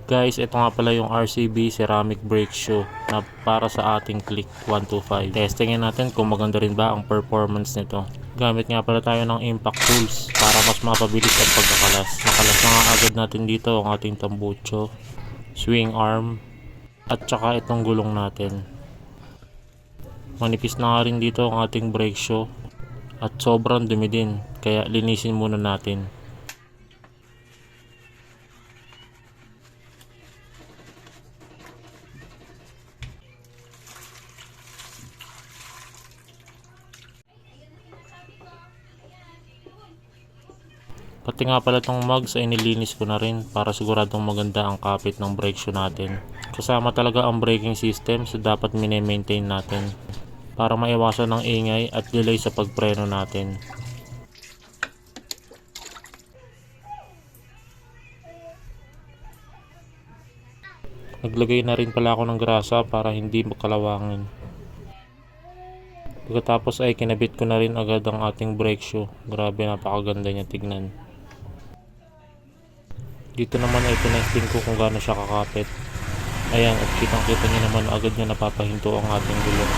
Guys, ito nga pala yung RCB Ceramic Brake Shoe na para sa ating Click 125. Testingin natin kung maganda rin ba ang performance nito. Gamit nga pala tayo ng impact tools para mas mapabilis ang pagkakalas. Nakalas na nga agad natin dito ang ating tambucho, swing arm, at saka itong gulong natin. Manipis na nga rin dito ang ating brake shoe at sobrang dumi din, kaya linisin muna natin. Pati nga pala itong mugs ay nilinis ko na rin para siguradong maganda ang kapit ng brake shoe natin. Kasama talaga ang braking system, so dapat mini-maintain natin para maiwasan ng ingay at delay sa pagpreno natin. Naglagay na rin pala ako ng grasa para hindi makalawangin. Pagkatapos ay kinabit ko na rin agad ang ating brake shoe. Grabe, napakaganda niya tignan. Dito naman ay tinesting ko kung gaano siya kakapit. Ayan, at kitang kita niyo naman agad niya napapahinto ang ating gulong.